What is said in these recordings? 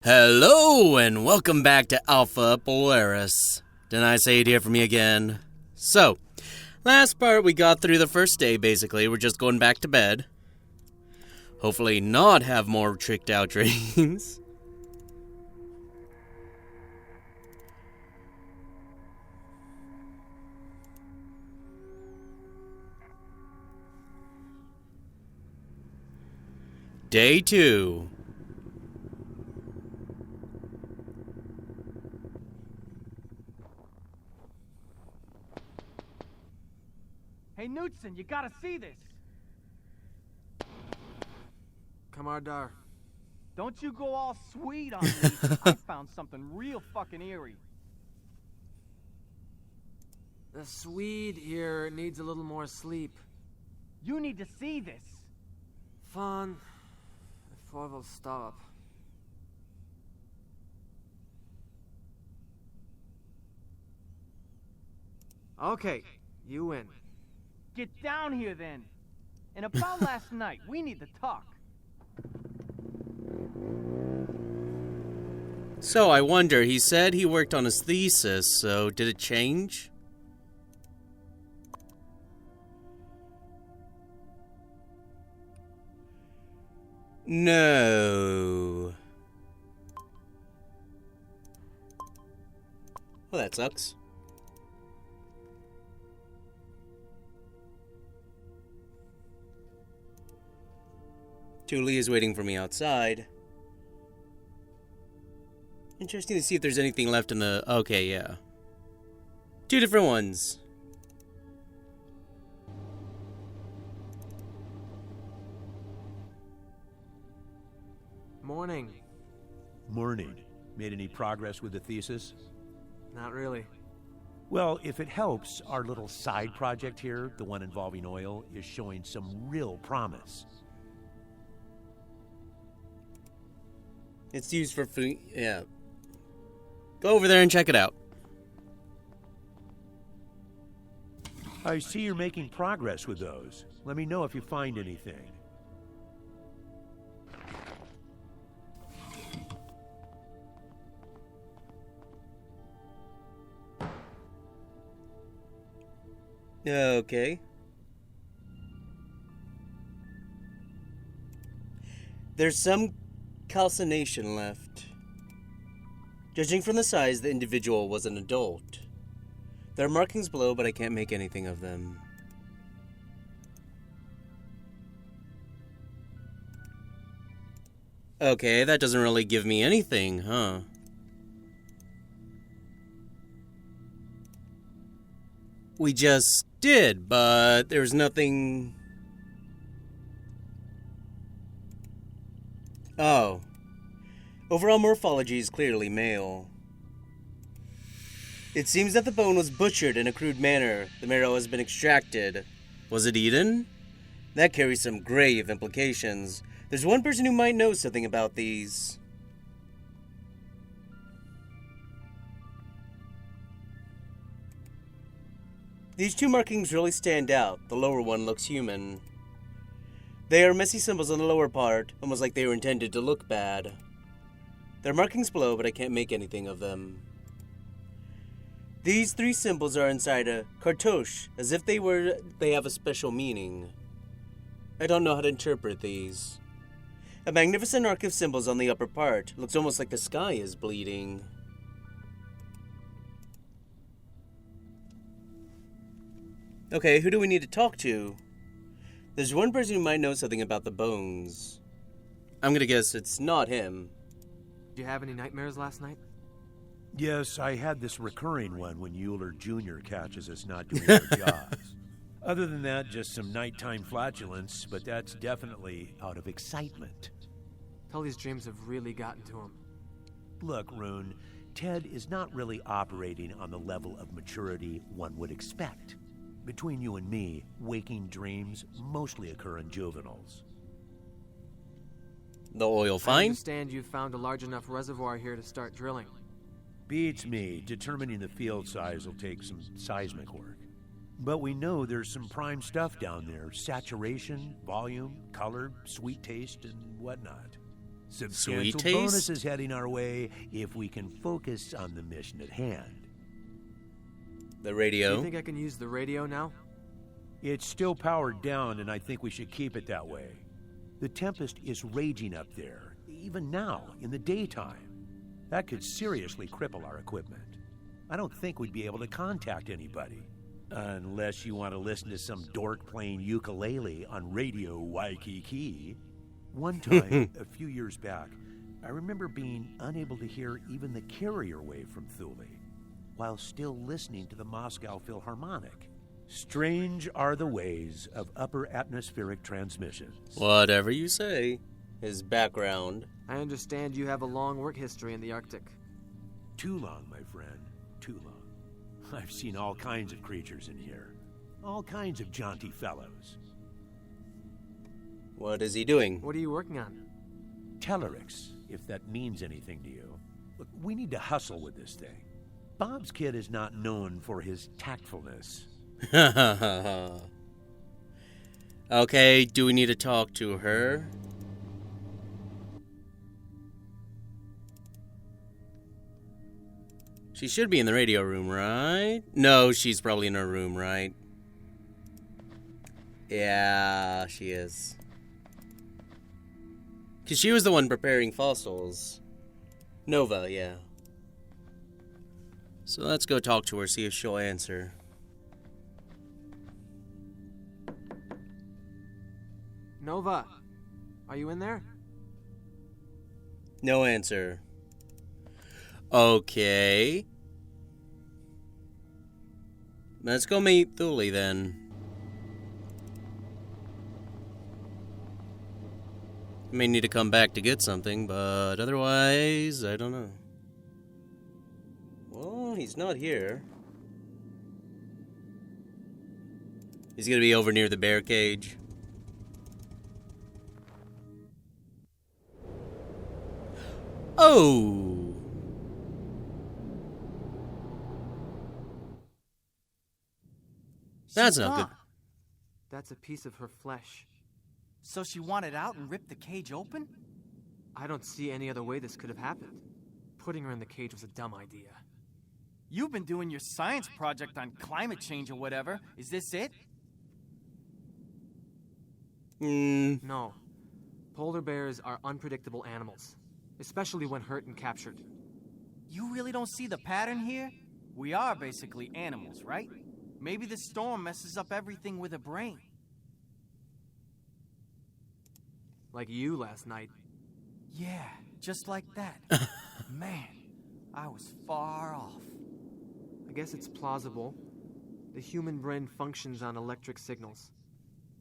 Hello, and welcome back to Alpha Polaris. Didn't I say you'd hear from me again? So, last part we got through the first day, basically. We're just going back to bed. Hopefully not have more tricked out dreams. Day 2. Hey, Knudsen, you gotta see this. Kamardar. Don't you go all sweet on me. I found something real fucking eerie. The Swede here needs a little more sleep. You need to see this. Fun. Before we'll stop. Okay, you win. Get down here, then. And about last night, we need to talk. So, I wonder, he said he worked on his thesis, so did it change? No. Well, that sucks. Julie is waiting for me outside. Interesting to see if there's anything left in the... Okay, yeah. 2 different ones. Morning. Morning. Made any progress with the thesis? Not really. Well, if it helps, our little side project here, the one involving oil, is showing some real promise. It's used for food. Yeah. Go over there and check it out. I see you're making progress with those. Let me know if you find anything. Okay. There's some calcination left. Judging from the size, the individual was an adult. There are markings below, but I can't make anything of them. Okay, that doesn't really give me anything, huh? We just did, but there's nothing... Oh. Overall morphology is clearly male. It seems that the bone was butchered in a crude manner. The marrow has been extracted. Was it eaten? That carries some grave implications. There's one person who might know something about these. These 2 markings really stand out. The lower one looks human. They are messy symbols on the lower part, almost like they were intended to look bad. There are markings below, but I can't make anything of them. These 3 symbols are inside a cartouche, as if they have a special meaning. I don't know how to interpret these. A magnificent arc of symbols on the upper part. Looks almost like the sky is bleeding. Okay, who do we need to talk to? There's one person who might know something about the bones. I'm gonna guess it's not him. Did you have any nightmares last night? Yes, I had this recurring one when Euler Jr. catches us not doing our jobs. Other than that, just some nighttime flatulence, but that's definitely out of excitement. Tully's dreams have really gotten to him. Look, Rune, Ted is not really operating on the level of maturity one would expect. Between you and me, waking dreams mostly occur in juveniles. The oil I fine? understand you found a large enough reservoir here to start drilling. Beats me. Determining the field size will take some seismic work. But we know there's some prime stuff down there. Saturation, volume, color, sweet taste, and whatnot. Substantial taste? bonuses heading our way if we can focus on the mission at hand. The Do radio. you think I can use the radio now? It's still powered down, and I think we should keep it that way. The Tempest is raging up there, even now, in the daytime. That could seriously cripple our equipment. I don't think we'd be able to contact anybody. Unless you want to listen to some dork playing ukulele on Radio Waikiki. One time, a few years back, I remember being unable to hear even the carrier wave from Thule, while still listening to the Moscow Philharmonic. Strange are the ways of upper atmospheric transmissions. Whatever you say. His background. I understand you have a long work history in the Arctic. Too long, my friend. Too long. I've seen all kinds of creatures in here. All kinds of jaunty fellows. What is he doing? What are you working on? Tellurix, if that means anything to you. Look, we need to hustle with this thing. Bob's kid is not known for his tactfulness. Okay, do we need to talk to her? She should be in the radio room, right? No, she's probably in her room, right? Yeah, she is. Because she was the one preparing fossils. Nova, yeah. So let's go talk to her, see if she'll answer. Nova, are you in there? No answer. Okay. Let's go meet Thule then. May need to come back to get something, but otherwise, I don't know. Well, he's not here. He's gonna be over near the bear cage. Oh! That's She's not good. gone. That's a piece of her flesh. So she wanted out and ripped the cage open? I don't see any other way this could have happened. Putting her in the cage was a dumb idea. You've been doing your science project on climate change or whatever. Is this it? No. Polar bears are unpredictable animals, especially when hurt and captured. You really don't see the pattern here? We are basically animals, right? Maybe the storm messes up everything with a brain. Like you last night. Yeah, just like that. Man, I was far off. I guess it's plausible. The human brain functions on electric signals.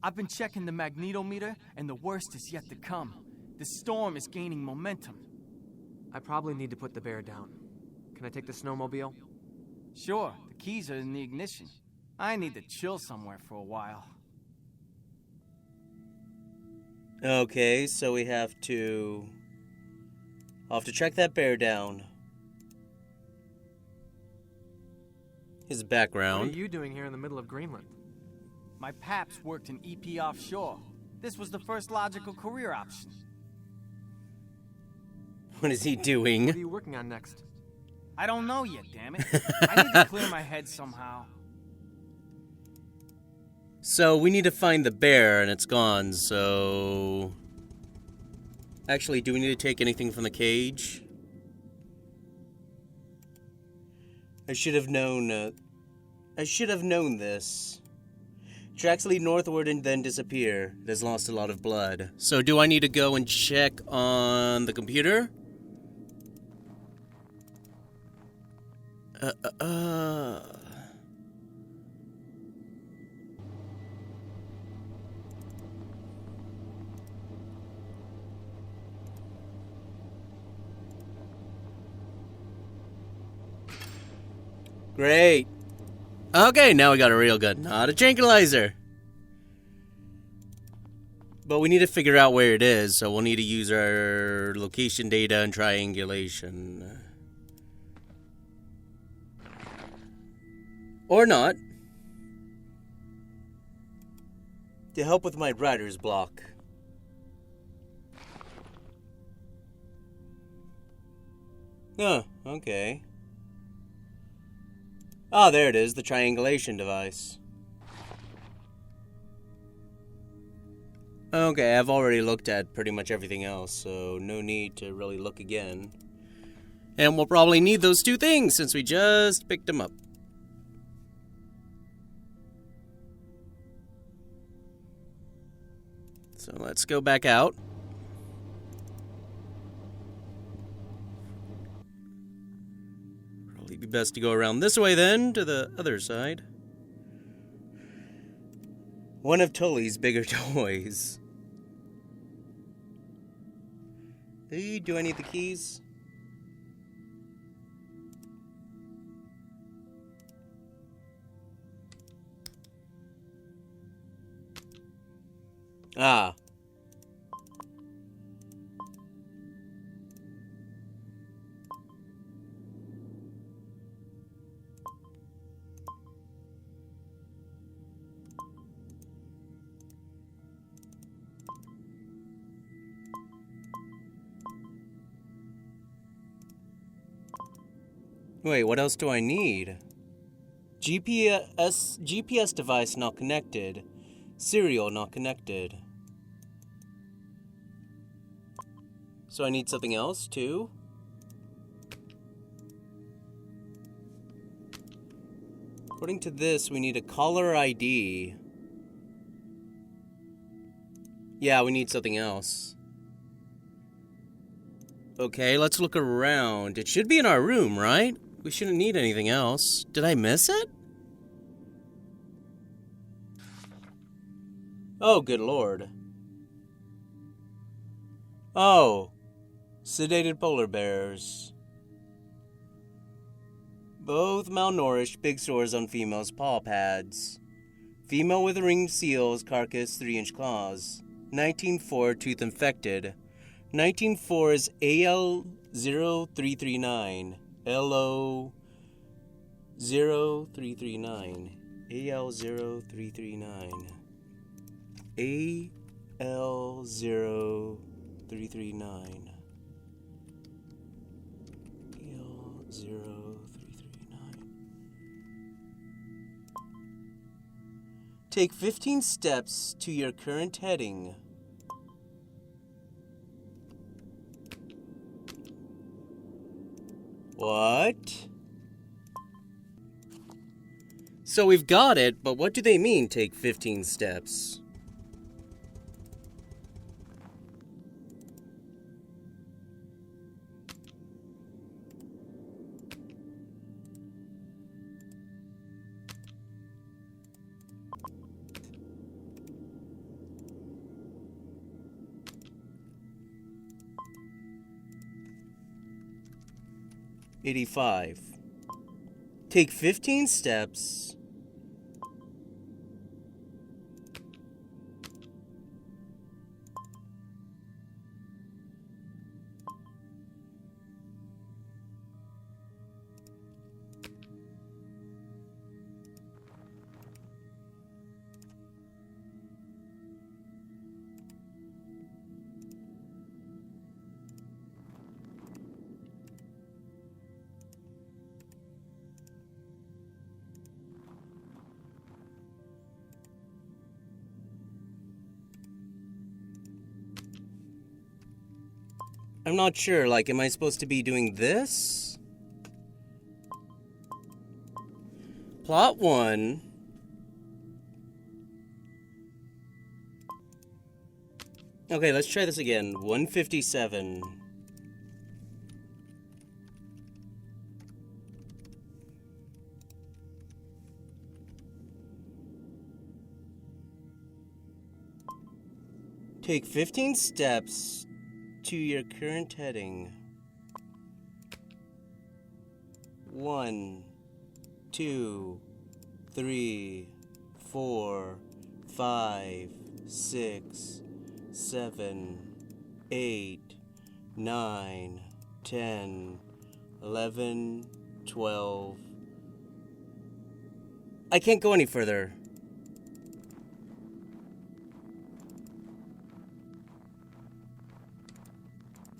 I've been checking the magnetometer, and the worst is yet to come. The storm is gaining momentum. I probably need to put the bear down. Can I take the snowmobile? Sure, the keys are in the ignition. I need to chill somewhere for a while. Okay, so we have to... I'll have to track that bear down. His What are background. you doing here in the middle of Greenland? My paps worked in EP offshore. This was the first logical career option. What is he What doing? are you working on next? I don't know yet, damn it. I need to clear my head somehow. So, we need to find the bear, and it's gone, so... Actually, do we need to take anything from the cage? I should have known this. Tracks lead northward and then disappear. It has lost a lot of blood. So, do I need to go and check on the computer? Great. Okay, now we got a real gun, not a tranquilizer. But we need to figure out where it is, so we'll need to use our location data and triangulation. Or not. To help with my writer's block. Oh, okay. Ah, there it is, the triangulation device. Okay, I've already looked at pretty much everything else, so no need to really look again. And we'll probably need those two things since we just picked them up. So let's go back out. Probably be best to go around this way then, to the other side. One of Tully's bigger toys. Hey, do I need the keys? Ah. Wait, what else do I need? GPS device not connected. Serial not connected. So I need something else too? According to this, we need a caller ID. Yeah, we need something else. Okay, let's look around. It should be in our room, right? We shouldn't need anything else. Did I miss it? Oh, good lord. Oh. Sedated polar bears. Both malnourished, big sores on female's paw pads. Female with ringed seals, carcass, 3-inch claws. 19-4, tooth infected. 19-4 is AL0339. LO0339. AL0339. AL0339. AL0339. Take 15 steps to your current heading. What? So we've got it, but what do they mean, take 15 steps? $85. Take 15 steps. I'm not sure, like, am I supposed to be doing this? Plot 1. Okay, let's try this again. 157. Take 15 steps to your current heading. 1, 2, 3, 4, 5, 6, 7, 8, 9, 10, 11, 12. I can't go any further.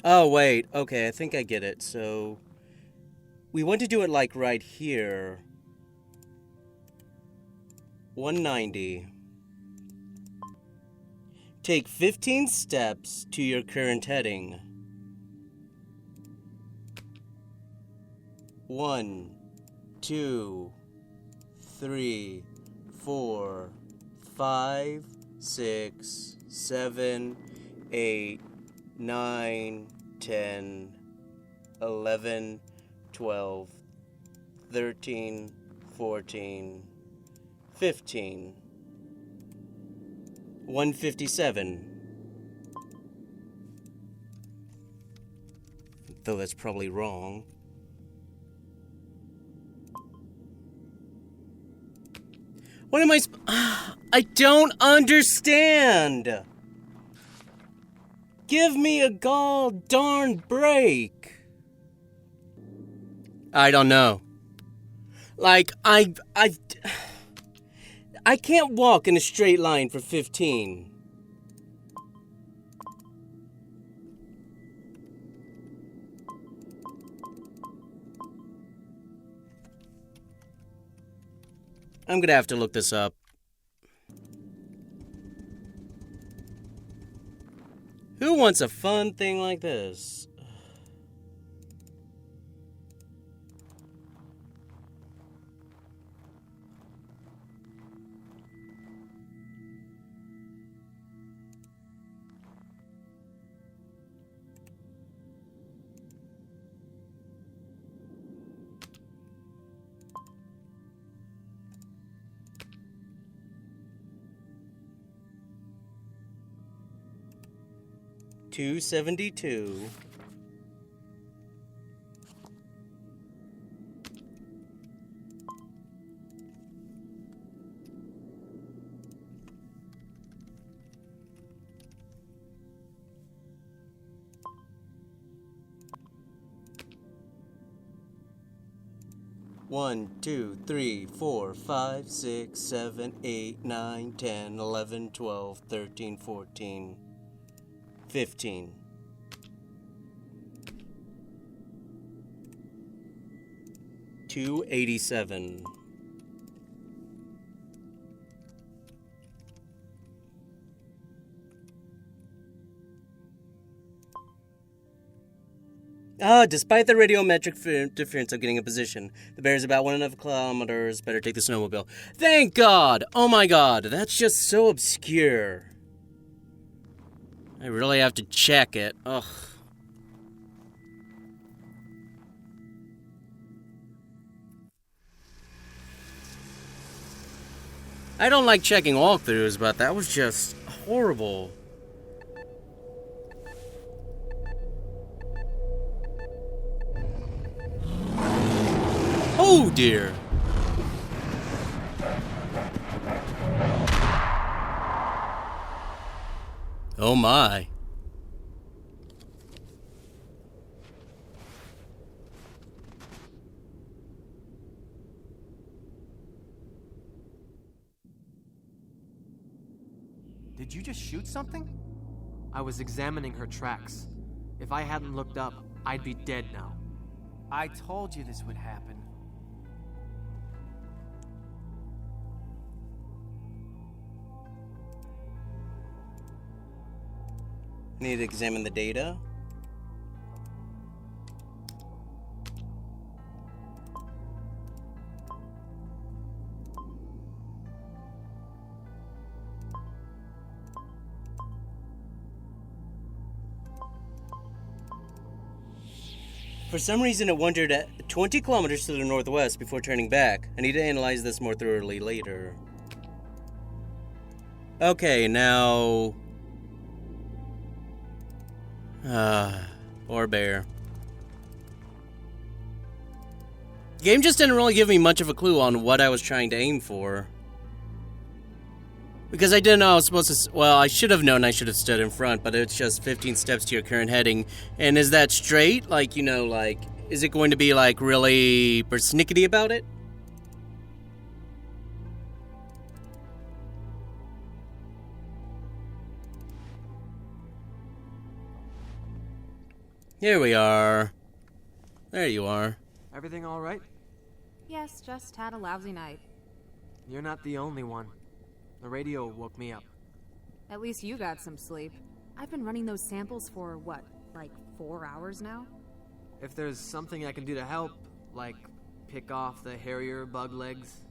Oh, wait. Okay, I think I get it. So, we want to do it like right here. 190. Take 15 steps to your current heading. 1, 2, 3, 4, 5, 6, 7, 8, 9, 10, 11, 12, 13, 14, 15. 157. Though that's probably wrong. What am I I don't understand! Give me a gall darn break! I don't know. Like, I can't walk in a straight line for 15. I'm gonna have to look this up. Who wants a fun thing like this? $272. One, 2, 3, 4, 5, 6, 7, 8, 9, 10, 11, 12, 13, 14, 15. $287. Despite the radiometric difference of getting a position, the bear is about 1.5 kilometers. Better take the snowmobile. Thank God! Oh my God, that's just so obscure. I really have to check it. Ugh. I don't like checking walkthroughs, but that was just horrible. Oh dear. Oh my. Did you just shoot something? I was examining her tracks. If I hadn't looked up, I'd be dead now. I told you this would happen. Need to examine the data. For some reason, it wandered at 20 kilometers to the northwest before turning back. I need to analyze this more thoroughly later. Okay, now... Poor bear. The game just didn't really give me much of a clue on what I was trying to aim for. Because I didn't know I was supposed to... Well, I should have known I should have stood in front, but it's just 15 steps to your current heading. And is that straight? Like, you know, like... Is it going to be, like, really persnickety about it? Here we are. There you are. Everything all right? Yes, just had a lousy night. You're not the only one. The radio woke me up. At least you got some sleep. I've been running those samples for, what, like 4 hours now? If there's something I can do to help, like pick off the hairier bug legs.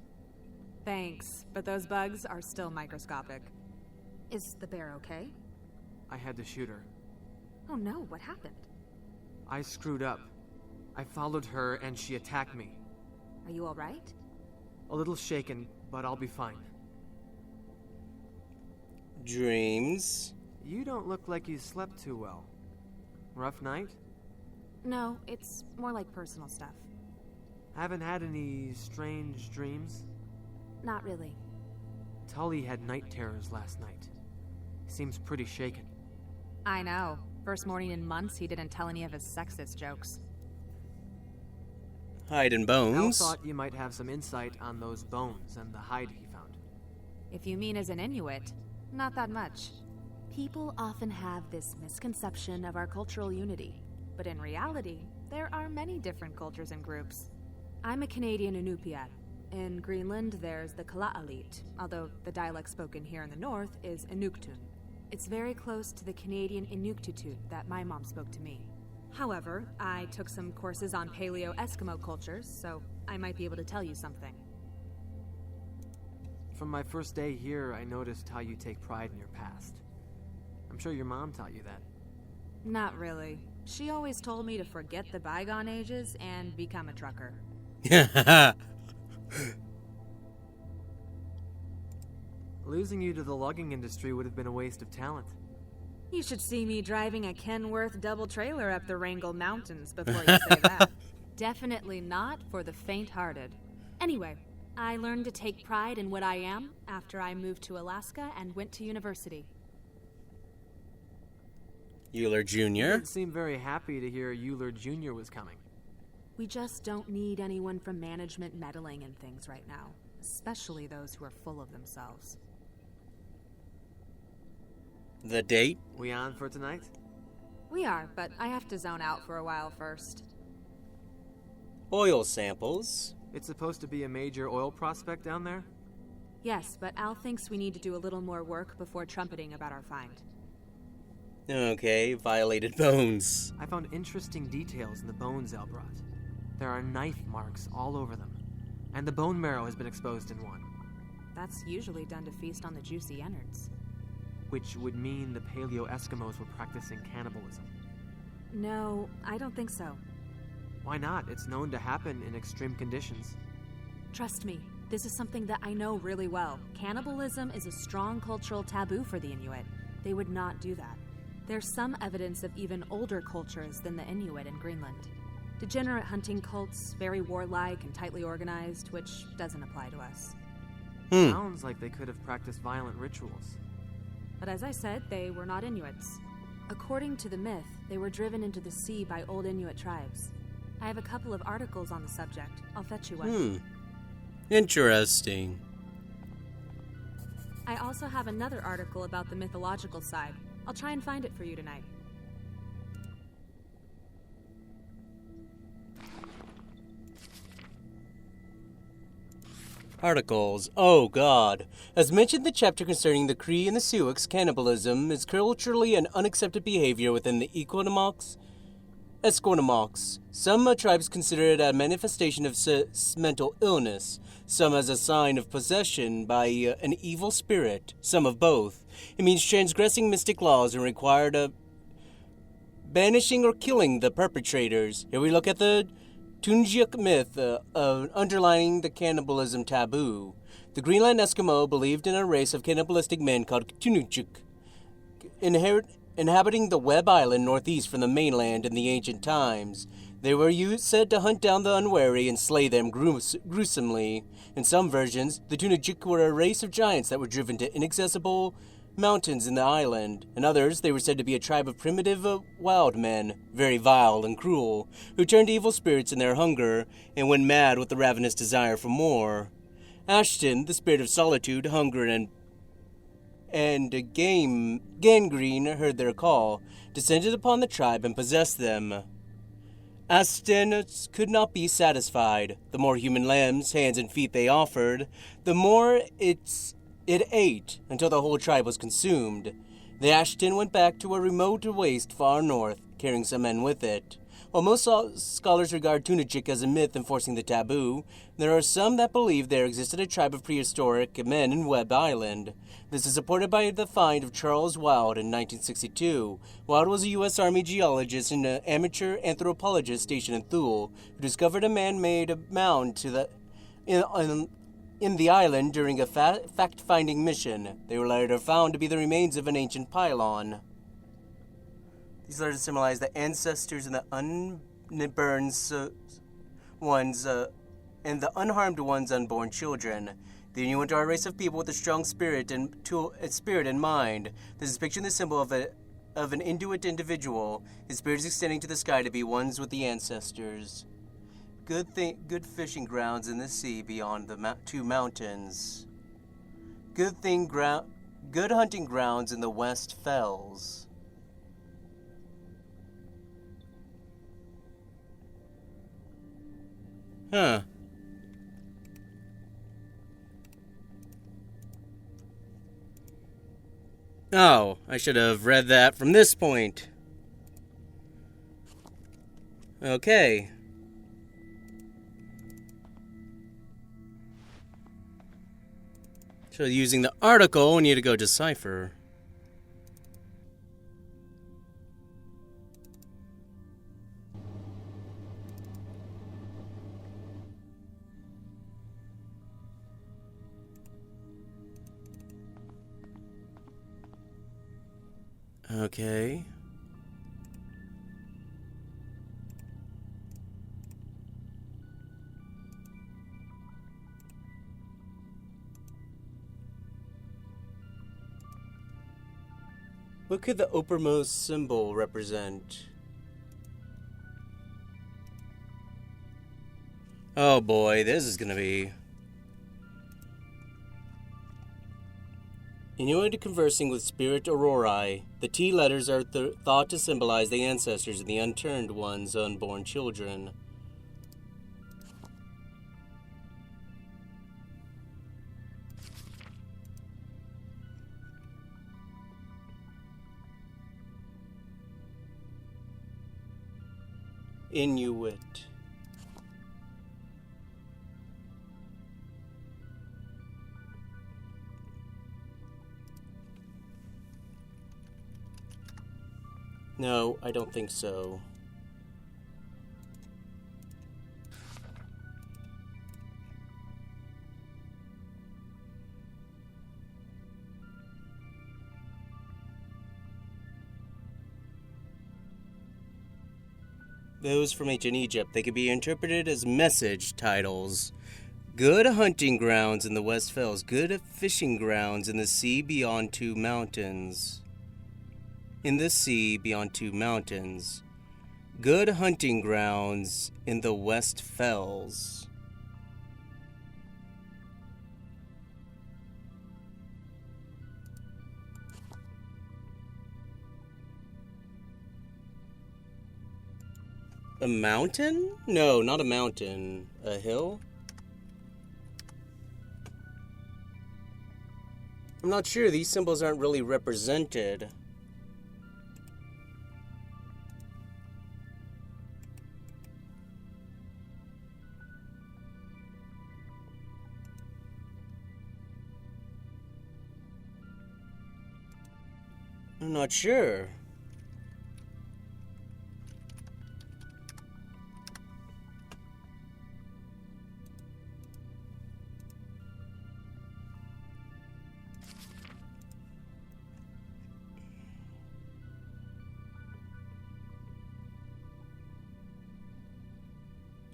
Thanks, but those bugs are still microscopic. Is the bear okay? I had to shoot her. Oh no, what happened? I screwed up. I followed her and she attacked me. Are you alright? A little shaken, but I'll be fine. Dreams? You don't look like you slept too well. Rough night? No, it's more like personal stuff. Haven't had any strange dreams? Not really. Tully had night terrors last night. Seems pretty shaken. I know. First morning in months, he didn't tell any of his sexist jokes. Hide and Al bones? thought you might have some insight on those bones and the hide he found. If you mean as an Inuit, not that much. People often have this misconception of our cultural unity, but in reality, there are many different cultures and groups. I'm a Canadian Inupiat. In Greenland, there's the Kalaalleq, although the dialect spoken here in the north is Inuktun. It's very close to the Canadian Inuktitut that my mom spoke to me. However, I took some courses on Paleo-Eskimo cultures, so I might be able to tell you something. From my first day here, I noticed how you take pride in your past. I'm sure your mom taught you that. Not really. She always told me to forget the bygone ages and become a trucker. Losing you to the logging industry would have been a waste of talent. You should see me driving a Kenworth double trailer up the Wrangell Mountains before you say that. Definitely not for the faint-hearted. Anyway, I learned to take pride in what I am after I moved to Alaska and went to university. Euler You Jr.? didn't seem very happy to hear Euler Jr. was coming. We just don't need anyone from management meddling in things right now, especially those who are full of themselves. The date? We on for tonight? We are, but I have to zone out for a while first. Oil samples? It's supposed to be a major oil prospect down there? Yes, but Al thinks we need to do a little more work before trumpeting about our find. Okay, violated bones. I found interesting details in the bones Al brought. There are knife marks all over them, and the bone marrow has been exposed in one. That's usually done to feast on the juicy innards. Which would mean the Paleo-Eskimos were practicing cannibalism. No, I don't think so. Why not? It's known to happen in extreme conditions. Trust me, this is something that I know really well. Cannibalism is a strong cultural taboo for the Inuit. They would not do that. There's some evidence of even older cultures than the Inuit in Greenland. Degenerate hunting cults, very warlike and tightly organized, which doesn't apply to us. Sounds like they could have practiced violent rituals. But as I said, they were not Inuits. According to the myth, they were driven into the sea by old Inuit tribes. I have a couple of articles on the subject. I'll fetch you one. Interesting. I also have another article about the mythological side. I'll try and find it for you tonight. Articles. Oh god. As mentioned in the chapter concerning the Cree and the Sioux, cannibalism is culturally an unaccepted behavior within the Esquimaux. Some tribes consider it a manifestation of mental illness, some as a sign of possession by an evil spirit, some of both. It means transgressing mystic laws and required banishing or killing the perpetrators. Here we look at the Tunjuk myth underlying the cannibalism taboo. The Greenland Eskimo believed in a race of cannibalistic men called Tunjuk, inhabiting the Webb Island northeast from the mainland in the ancient times. They were said to hunt down the unwary and slay them gruesomely. In some versions, the Tunjuk were a race of giants that were driven to inaccessible mountains in the island. In others, they were said to be a tribe of primitive wild men, very vile and cruel, who turned evil spirits in their hunger and went mad with the ravenous desire for more. Ashton, the spirit of solitude, hunger, and gangrene heard their call, descended upon the tribe and possessed them. Aston could not be satisfied. The more human limbs, hands, and feet they offered, the more it ate until the whole tribe was consumed. The Ashton went back to a remote waste far north, carrying some men with it. While most scholars regard Tunajik as a myth enforcing the taboo, there are some that believe there existed a tribe of prehistoric men in Webb Island. This is supported by the find of Charles Wild in 1962. Wild was a U.S. Army geologist and an amateur anthropologist stationed in Thule, who discovered a man-made mound in the island during a fact-finding mission. They were later found to be the remains of an ancient pylon. These letters symbolize the ancestors and the unburned ones, and the unharmed ones' unborn children. The Inuit are a race of people with a strong spirit and mind. This is picturing the symbol of an Inuit individual. His spirit is extending to the sky to be ones with the ancestors. Good fishing grounds in the sea beyond the two mountains. Good hunting grounds in the West Fells. Huh. Oh, I should have read that from this point. Okay. So using the article, we need to go decipher. Okay. What could the uppermost symbol represent? Oh boy, this is gonna be... Inuit conversing with Spirit Aurorae. The T letters are thought to symbolize the ancestors and the unturned ones' unborn children. Inuit. No, I don't think so. Those from ancient Egypt, they could be interpreted as message titles. Good hunting grounds in the West Fells. Good fishing grounds in the sea beyond two mountains. In the sea beyond two mountains. Good hunting grounds in the West Fells. A mountain? No, not a mountain. A hill? I'm not sure. These symbols aren't really represented. I'm not sure.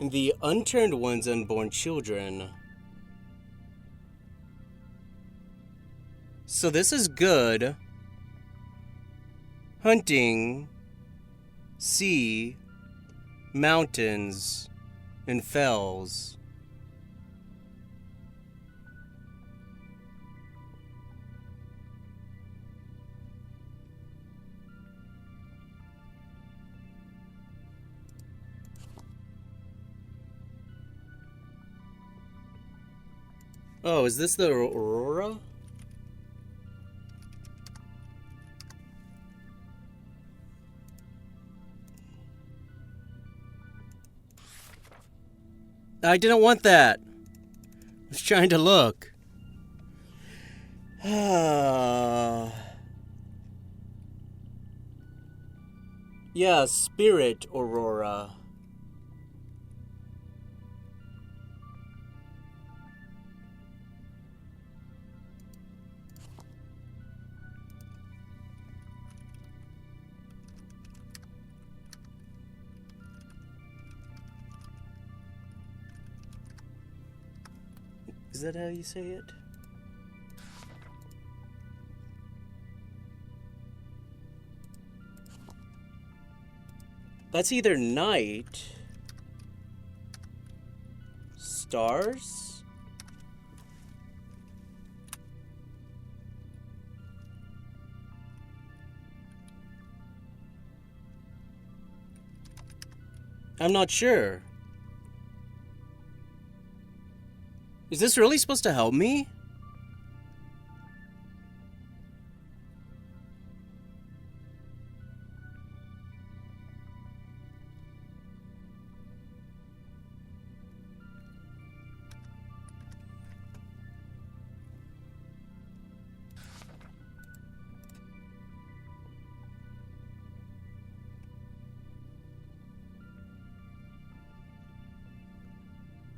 The unturned one's unborn children. So this is good. Hunting, sea, mountains, and fells. Oh, is this the Aurora? I didn't want that. I was trying to look. Yeah, Spirit Aurora. Is that how you say it? That's either night, stars, I'm not sure. Is this really supposed to help me?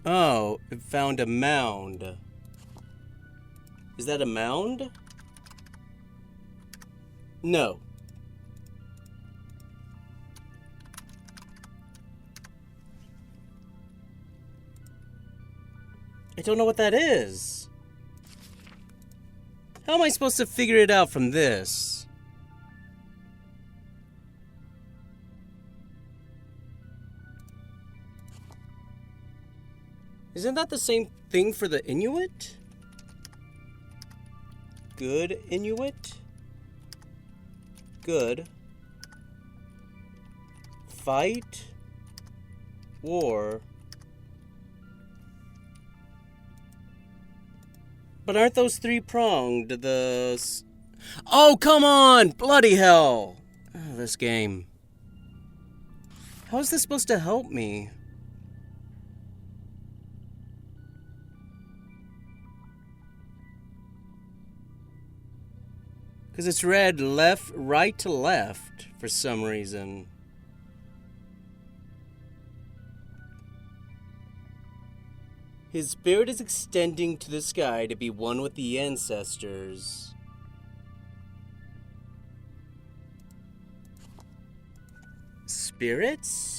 Oh, it found a mound. Is that a mound? No. I don't know what that is. How am I supposed to figure it out from this? Isn't that the same thing for the Inuit? Good Inuit? Good. Fight. War. But aren't those three-pronged? Oh, come on! Bloody hell! Oh, this game. How is this supposed to help me? Because it's read right to left for some reason. His spirit is extending to the sky to be one with the ancestors. Spirits?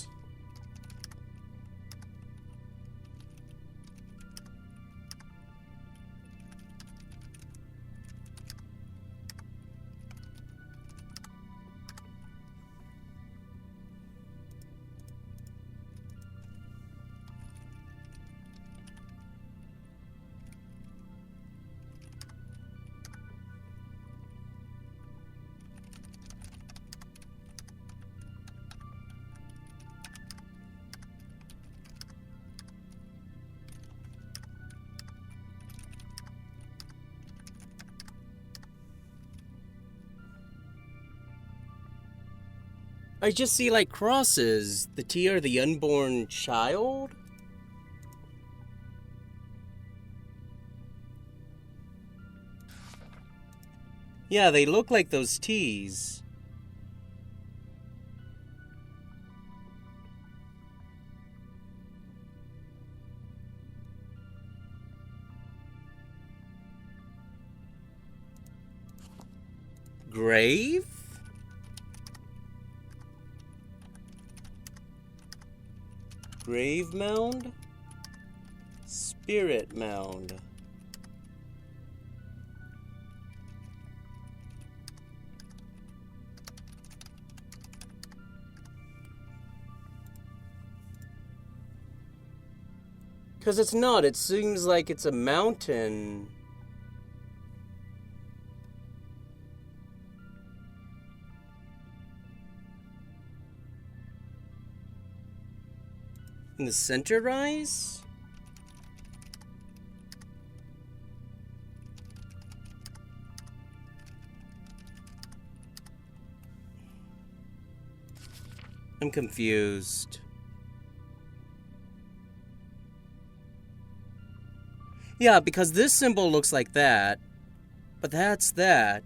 I just see like crosses. The T are the unborn child? Yeah, they look like those T's. Grave? Grave mound? Spirit mound. Because it's not. It seems like it's a mountain. In the center rise? I'm confused. Yeah, because this symbol looks like that, but that's that.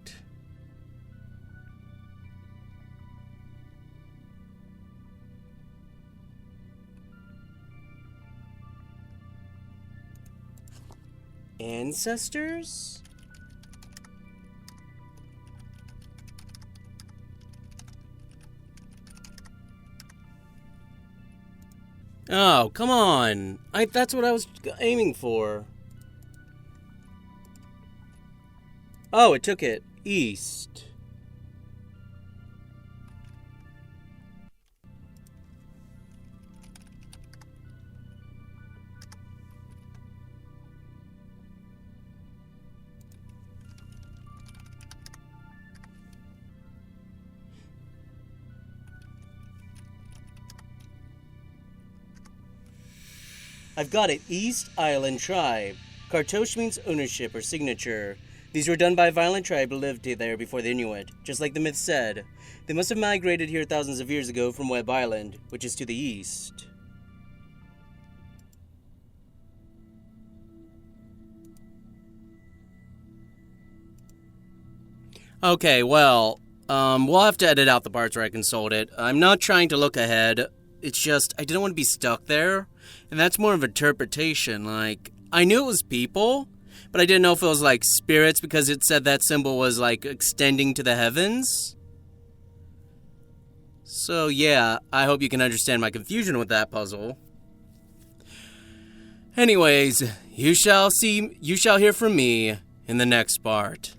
Ancestors? Oh, come on. That's what I was aiming for. Oh, it took it east. I've got it. East Island Tribe. Kartosh means ownership or signature. These were done by a violent tribe who lived there before the Inuit, just like the myth said. They must have migrated here thousands of years ago from Webb Island, which is to the east. Okay, well, we'll have to edit out the parts where I consult it. I'm not trying to look ahead. It's just, I didn't want to be stuck there. And that's more of interpretation. Like, I knew it was people, but I didn't know if it was like spirits because it said that symbol was like extending to the heavens. So yeah, I hope you can understand my confusion with that puzzle. Anyways, you shall hear from me in the next part.